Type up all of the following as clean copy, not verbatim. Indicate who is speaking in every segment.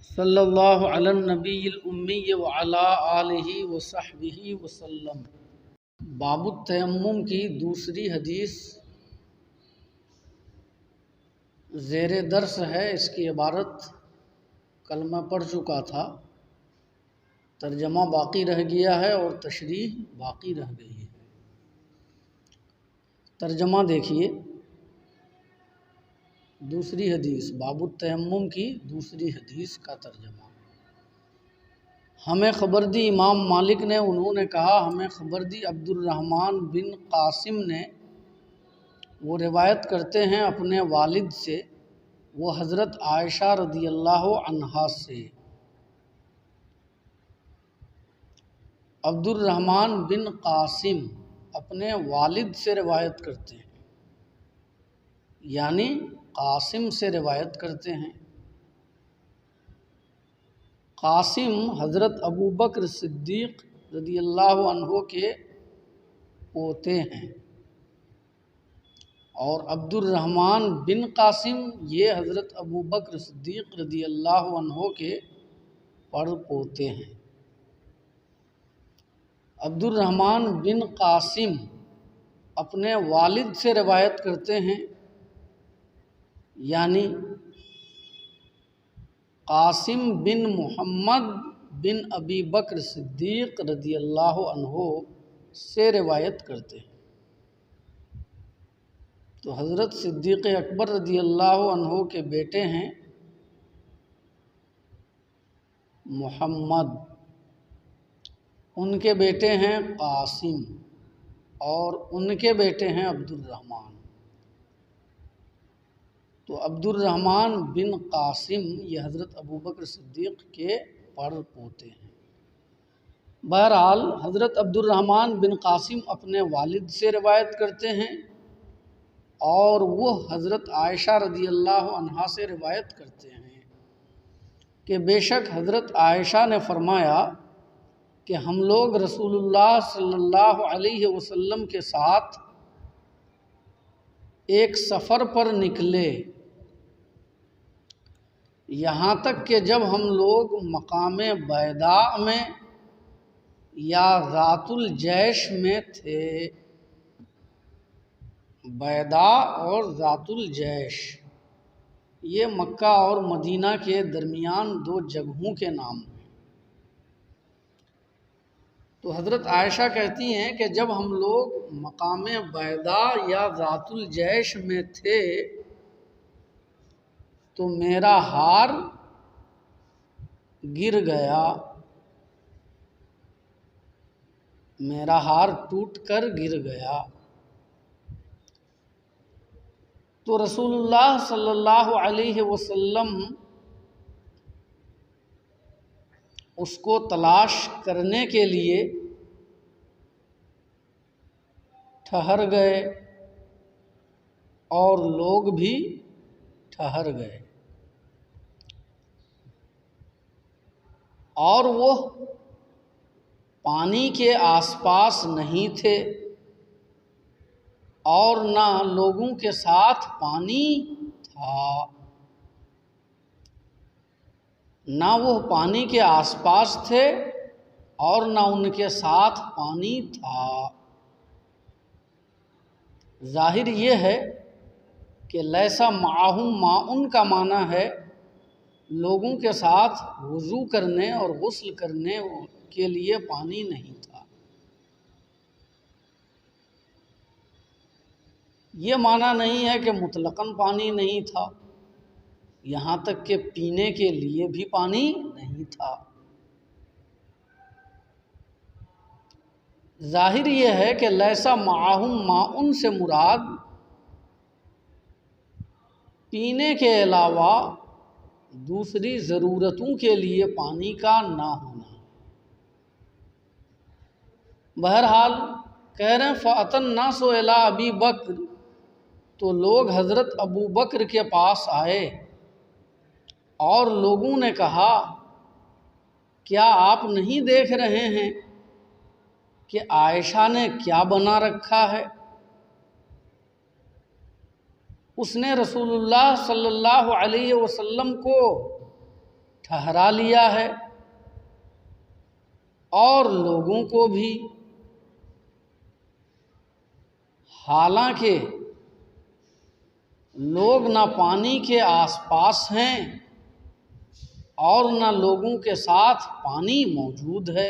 Speaker 1: صلی اللہ علی النبی الامی وعلی آلہ وصحبہ وسلم۔ باب التیمم کی دوسری حدیث زیر درس ہے۔ اس کی عبارت کل میں پڑھ چکا تھا، ترجمہ باقی رہ گیا ہے اور تشریح باقی رہ گئی ہے۔ ترجمہ دیکھیے، دوسری حدیث باب التیمم کی دوسری حدیث کا ترجمہ۔ ہمیں خبر دی امام مالک نے، انہوں نے کہا ہمیں خبر دی عبد الرحمن بن قاسم نے، وہ روایت کرتے ہیں اپنے والد سے، وہ حضرت عائشہ رضی اللہ عنہا سے۔ عبد الرحمن بن قاسم اپنے والد سے روایت کرتے ہیں، یعنی قاسم سے روایت کرتے ہیں۔ قاسم حضرت ابو بکر صدیق رضی اللہ عنہ کے پوتے ہیں، اور عبد الرحمن بن قاسم یہ حضرت ابو بکر صدیق رضی اللہ عنہ کے پڑپوتے ہیں۔ عبد الرحمن بن قاسم اپنے والد سے روایت کرتے ہیں، یعنی قاسم بن محمد بن ابی بکر صدیق رضی اللہ عنہ سے روایت کرتے ہیں۔ تو حضرت صدیق اکبر رضی اللہ عنہ کے بیٹے ہیں محمد، ان کے بیٹے ہیں قاسم، اور ان کے بیٹے ہیں عبد الرحمن۔ تو عبد الرحمن بن قاسم یہ حضرت ابو بکر صدیق کے پڑپوتے ہیں۔ بہرحال حضرت عبد الرحمن بن قاسم اپنے والد سے روایت کرتے ہیں، اور وہ حضرت عائشہ رضی اللہ عنہا سے روایت کرتے ہیں کہ بے شک حضرت عائشہ نے فرمایا کہ ہم لوگ رسول اللہ صلی اللہ علیہ وسلم کے ساتھ ایک سفر پر نکلے، یہاں تک کہ جب ہم لوگ مقام بیضاء میں یا ذات الجیش میں تھے۔ بیضاء اور ذات الجیش یہ مکہ اور مدینہ کے درمیان دو جگہوں کے نام ہیں۔ تو حضرت عائشہ کہتی ہیں کہ جب ہم لوگ مقام بیضاء یا ذات الجیش میں تھے تو میرا ہار گر گیا، میرا ہار ٹوٹ کر گر گیا۔ تو رسول اللہ صلی اللہ علیہ وسلم اس کو تلاش کرنے کے لیے ٹھہر گئے، اور لوگ بھی ٹھہر گئے، اور وہ پانی کے آس پاس نہیں تھے، اور نہ لوگوں کے ساتھ پانی تھا، نہ وہ پانی کے آس پاس تھے اور نہ ان کے ساتھ پانی تھا۔ ظاہر یہ ہے کہ لیسا معہم ماء کا معنی ہے لوگوں کے ساتھ وضو کرنے اور غسل کرنے کے لیے پانی نہیں تھا۔ یہ معنی نہیں ہے کہ مطلقاً پانی نہیں تھا، یہاں تک کہ پینے کے لیے بھی پانی نہیں تھا۔ ظاہر یہ ہے کہ لیسا معہم ماء سے مراد پینے کے علاوہ دوسری ضرورتوں کے لیے پانی کا نہ ہونا۔ بہرحال کہہ رہے ہیں فَأَتَى النَّاسُ إِلَىٰ أَبِي بَكْرٍ، تو لوگ حضرت ابو بکر کے پاس آئے، اور لوگوں نے کہا کیا آپ نہیں دیکھ رہے ہیں کہ عائشہ نے کیا بنا رکھا ہے؟ اس نے رسول اللہ صلی اللہ علیہ وسلم کو ٹھہرا لیا ہے اور لوگوں کو بھی، حالانکہ لوگ نہ پانی کے آس پاس ہیں اور نہ لوگوں کے ساتھ پانی موجود ہے۔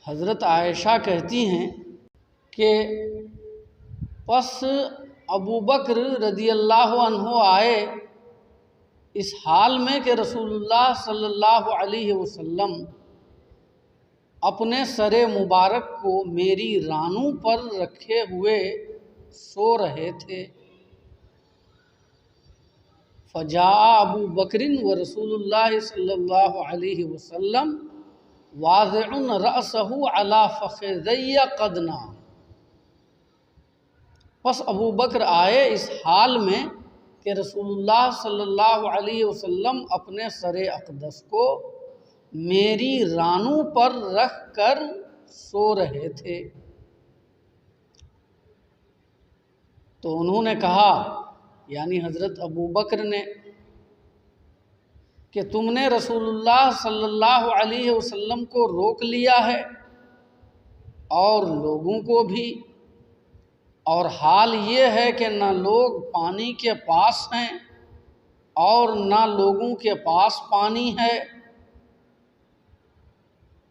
Speaker 1: حضرت عائشہ کہتی ہیں کہ پس ابو بکر رضی اللہ عنہ آئے اس حال میں کہ رسول اللہ صلی اللہ علیہ وسلم اپنے سر مبارک کو میری رانوں پر رکھے ہوئے سو رہے تھے۔ فجاء ابو بکر ورسول اللہ صلی اللہ علیہ وسلم واضع رأسہ علی فخذی قد نام۔ پس ابو بکر آئے اس حال میں کہ رسول اللہ صلی اللہ علیہ وسلم اپنے سر اقدس کو میری رانوں پر رکھ کر سو رہے تھے۔ تو انہوں نے کہا، یعنی حضرت ابو بکر نے، کہ تم نے رسول اللہ صلی اللہ علیہ وسلم کو روک لیا ہے اور لوگوں کو بھی، اور حال یہ ہے کہ نہ لوگ پانی کے پاس ہیں اور نہ لوگوں کے پاس پانی ہے۔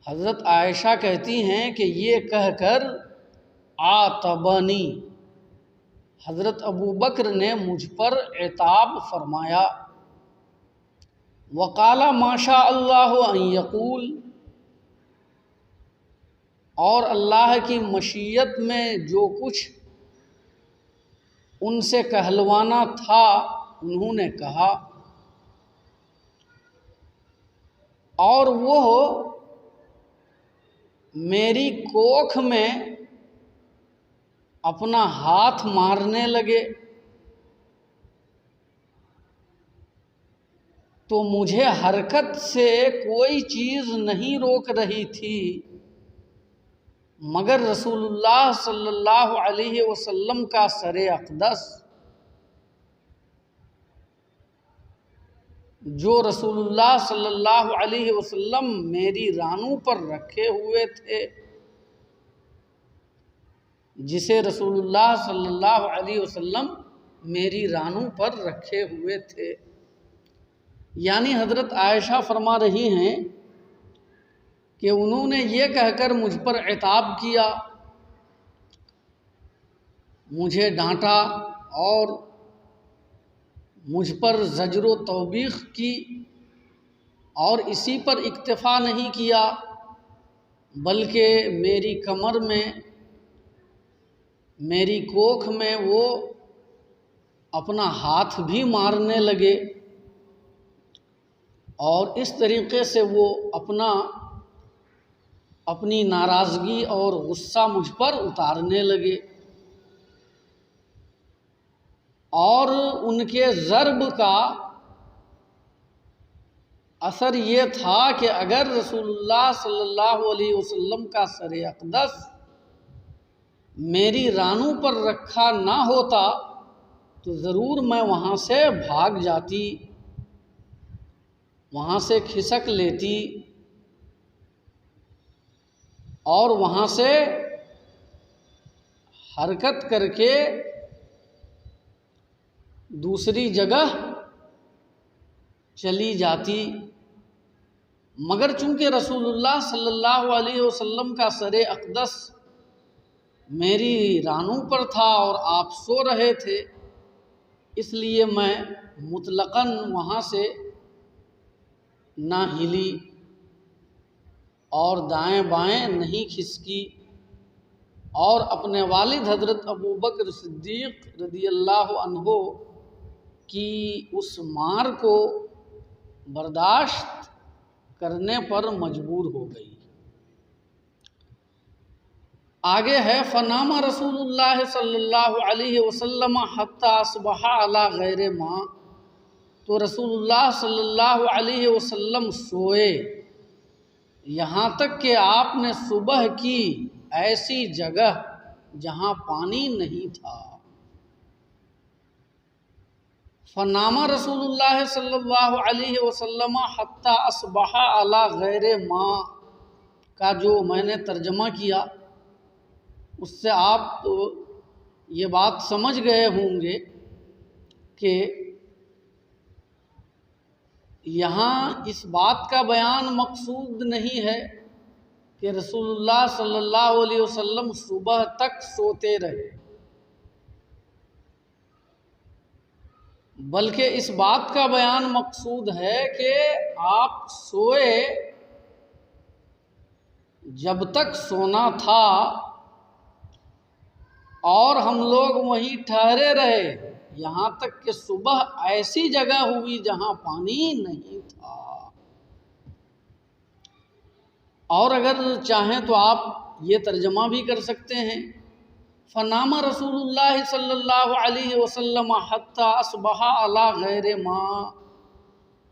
Speaker 1: حضرت عائشہ کہتی ہیں کہ یہ کہہ کر عاتبنی، حضرت ابو بکر نے مجھ پر عتاب فرمایا۔ وقال ما شاء اللہ ان یقول، اور اللہ کی مشیت میں جو کچھ ان سے کہلوانا تھا انہوں نے کہا، اور وہ میری کوکھ میں اپنا ہاتھ مارنے لگے تو مجھے حرکت سے کوئی چیز نہیں روک رہی تھی مگر رسول اللہ صلی اللہ علیہ وسلم کا سر اقدس، جو رسول اللہ صلی اللہ علیہ وسلم میری رانوں پر رکھے ہوئے تھے، جسے رسول اللہ صلی اللہ علیہ وسلم میری رانوں پر رکھے ہوئے تھے۔ یعنی حضرت عائشہ فرما رہی ہیں کہ انہوں نے یہ کہہ کر مجھ پر عتاب کیا، مجھے ڈانٹا اور مجھ پر زجر و توبیخ کی، اور اسی پر اکتفا نہیں کیا بلکہ میری کمر میں، میری کوکھ میں وہ اپنا ہاتھ بھی مارنے لگے، اور اس طریقے سے وہ اپنی ناراضگی اور غصہ مجھ پر اتارنے لگے، اور ان کے ضرب کا اثر یہ تھا کہ اگر رسول اللہ صلی اللہ علیہ وسلم کا سر اقدس میری رانوں پر رکھا نہ ہوتا تو ضرور میں وہاں سے بھاگ جاتی، وہاں سے کھسک لیتی اور وہاں سے حرکت کر کے دوسری جگہ چلی جاتی، مگر چونکہ رسول اللہ صلی اللہ علیہ وسلم کا سر اقدس میری رانوں پر تھا اور آپ سو رہے تھے، اس لیے میں مطلقاً وہاں سے نہ ہلی اور دائیں بائیں نہیں کھسکی، اور اپنے والد حضرت ابو بکر صدیق رضی اللہ عنہ کی اس مار کو برداشت کرنے پر مجبور ہو گئی۔ آگے ہے فنام رسول اللہ صلی اللہ علیہ وسلم حتی اصبح علی غیر ما، تو رسول اللہ صلی اللہ علیہ وسلم سوئے یہاں تک کہ آپ نے صبح کی ایسی جگہ جہاں پانی نہیں تھا۔ فنام رسول اللہ صلی اللہ علیہ وسلم حتی اصبح علی غیر ماء کا جو میں نے ترجمہ کیا، اس سے آپ یہ بات سمجھ گئے ہوں گے کہ یہاں اس بات کا بیان مقصود نہیں ہے کہ رسول اللہ صلی اللہ علیہ وسلم صبح تک سوتے رہے، بلکہ اس بات کا بیان مقصود ہے کہ آپ سوئے جب تک سونا تھا اور ہم لوگ وہیں ٹھہرے رہے یہاں تک کہ صبح ایسی جگہ ہوئی جہاں پانی نہیں تھا۔ اور اگر چاہیں تو آپ یہ ترجمہ بھی کر سکتے ہیں، فنام رسول اللہ صلی اللہ علیہ وسلم حتی اصبح علی غیر ماء،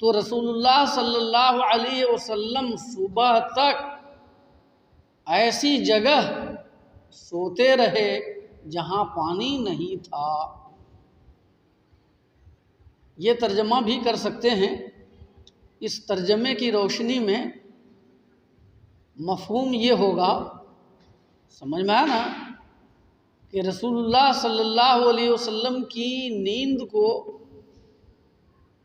Speaker 1: تو رسول اللہ صلی اللہ علیہ وسلم صبح تک ایسی جگہ سوتے رہے جہاں پانی نہیں تھا۔ یہ ترجمہ بھی کر سکتے ہیں۔ اس ترجمے کی روشنی میں مفہوم یہ ہوگا، سمجھ میں آیا نا، کہ رسول اللہ صلی اللہ علیہ وسلم کی نیند کو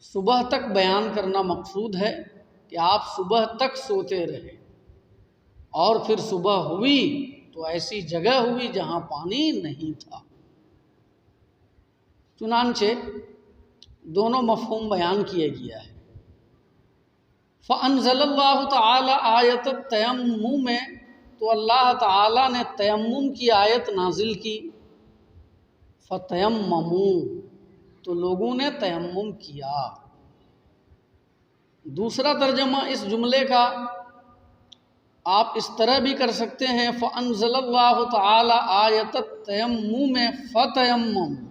Speaker 1: صبح تک بیان کرنا مقصود ہے کہ آپ صبح تک سوتے رہے، اور پھر صبح ہوئی تو ایسی جگہ ہوئی جہاں پانی نہیں تھا۔ چنانچہ دونوں مفہوم بیان کیے گیا ہے۔ فَأَنزَلَ اللَّهُ تَعَالَى آیَةَ التَّيَمُّمِ، تو اللہ تعالیٰ نے تیمم کی آیت نازل کی۔ فَتَيَمَّمُوا، تو لوگوں نے تیمم کیا۔ دوسرا ترجمہ اس جملے کا آپ اس طرح بھی کر سکتے ہیں، فَأَنزَلَ اللَّهُ تَعَالَى آیَةَ التَّيَمُّمِ فَتَيَمَّمُوا،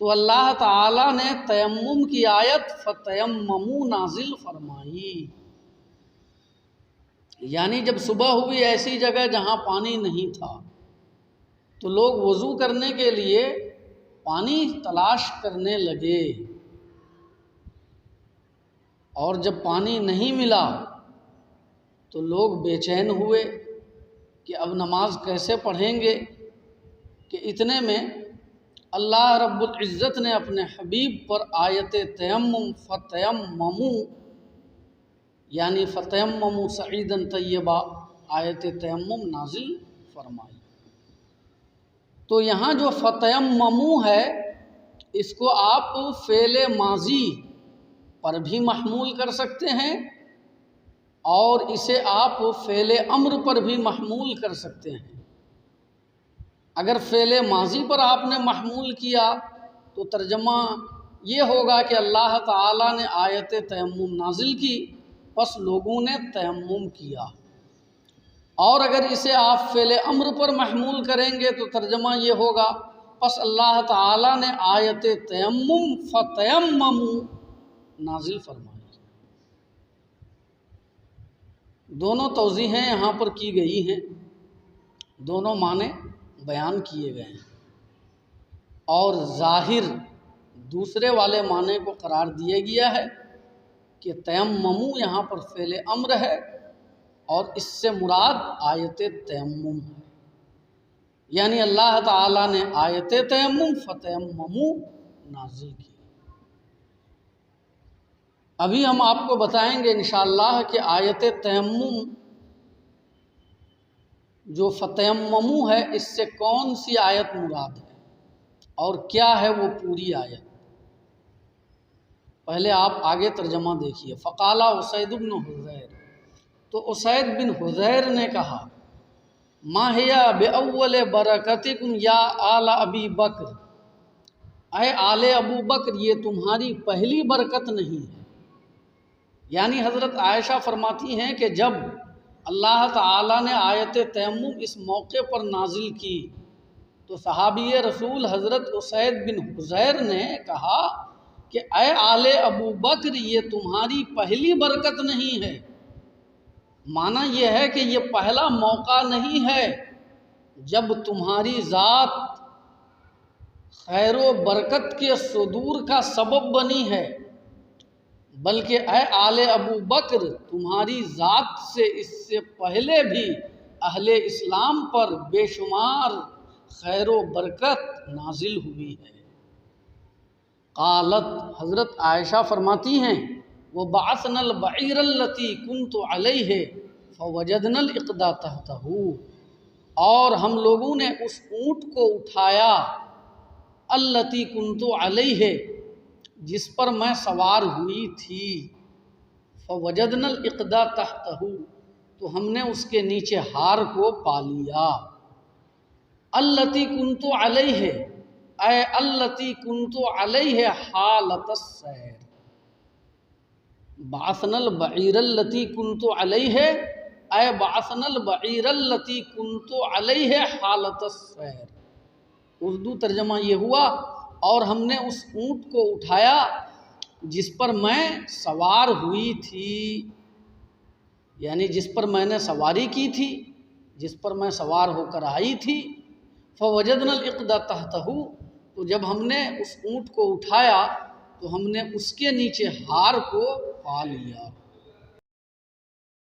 Speaker 1: تو اللہ تعالیٰ نے تیمم کی آیت فتیمموا نازل فرمائی، یعنی جب صبح ہوئی ایسی جگہ جہاں پانی نہیں تھا تو لوگ وضو کرنے کے لیے پانی تلاش کرنے لگے، اور جب پانی نہیں ملا تو لوگ بے چین ہوئے کہ اب نماز کیسے پڑھیں گے، کہ اتنے میں اللہ رب العزت نے اپنے حبیب پر آیت تیمم فتیمموا، یعنی فتیمموا صعیدا طیبا، آیت تیمم نازل فرمائی۔ تو یہاں جو فتیمموا ہے اس کو آپ فعل ماضی پر بھی محمول کر سکتے ہیں، اور اسے آپ فعل امر پر بھی محمول کر سکتے ہیں۔ اگر فعل ماضی پر آپ نے محمول کیا تو ترجمہ یہ ہوگا کہ اللہ تعالیٰ نے آیت تیمم نازل کی، پس لوگوں نے تیمم کیا، اور اگر اسے آپ فعل امر پر محمول کریں گے تو ترجمہ یہ ہوگا پس اللہ تعالیٰ نے آیت تیمم فتیمموا نازل فرمائی۔ دونوں توضیحیں یہاں پر کی گئی ہیں، دونوں معنی بیان کیے گئے ہیں، اور ظاہر دوسرے والے معنی کو قرار دیا گیا ہے کہ تیمموا یہاں پر فعل امر ہے، اور اس سے مراد آیت تیمم ہے، یعنی اللہ تعالیٰ نے آیت تیمم فتیمموا نازل کی۔ ابھی ہم آپ کو بتائیں گے انشاءاللہ کہ آیت تیمم جو فتیمموا ہے اس سے کون سی آیت مراد ہے اور کیا ہے وہ پوری آیت۔ پہلے آپ آگے ترجمہ دیکھیے۔ فقال اسید بن حضیر، تو اسید بن حضیر نے کہا، ما ہی بأول برکتکم یا آل ابی بکر، اے آل ابو بکر یہ تمہاری پہلی برکت نہیں ہے۔ یعنی حضرت عائشہ فرماتی ہیں کہ جب اللہ تعالیٰ نے آیت تیمم اس موقع پر نازل کی تو صحابی رسول حضرت اسید بن حضیر نے کہا کہ اے آل ابو بکر یہ تمہاری پہلی برکت نہیں ہے، معنی یہ ہے کہ یہ پہلا موقع نہیں ہے جب تمہاری ذات خیر و برکت کے صدور کا سبب بنی ہے، بلکہ اے آل ابو بکر تمہاری ذات سے اس سے پہلے بھی اہل اسلام پر بے شمار خیر و برکت نازل ہوئی ہے۔ قالت، حضرت عائشہ فرماتی ہیں، وَبَعَثْنَا الْبَعِيرَ الَّتِي كُنْتُ عَلَيْهِ فَوَجَدْنَا الْإِقْدَى تَحْتَهُ، اور ہم لوگوں نے اس اونٹ کو اٹھایا الَّتِي كُنْتُ عَلَيْهِ، جس پر میں سوار ہوئی تھی، فَوَجَدْنَا الْإِقْدَى تَحْتَهُ، تو ہم نے اس کے نیچے ہار کو پا لیا۔ الَّتِي كُنْتُ عَلَيْهِ اے الَّتِي كُنْتُ عَلَيْهِ حالۃ السیر، بعثنا البعیر الَّتِی كُنْتُ عَلَيْهِ اے بعثنا البعیر الَّتِی كُنْتُ عَلَيْهِ حالۃ السیر۔ اردو ترجمہ یہ ہوا، اور ہم نے اس اونٹ کو اٹھایا جس پر میں سوار ہوئی تھی، یعنی جس پر میں نے سواری کی تھی، جس پر میں سوار ہو کر آئی تھی۔ فوجدنا الإقدى تحتہ، تو جب ہم نے اس اونٹ کو اٹھایا تو ہم نے اس کے نیچے ہار کو پا لیا۔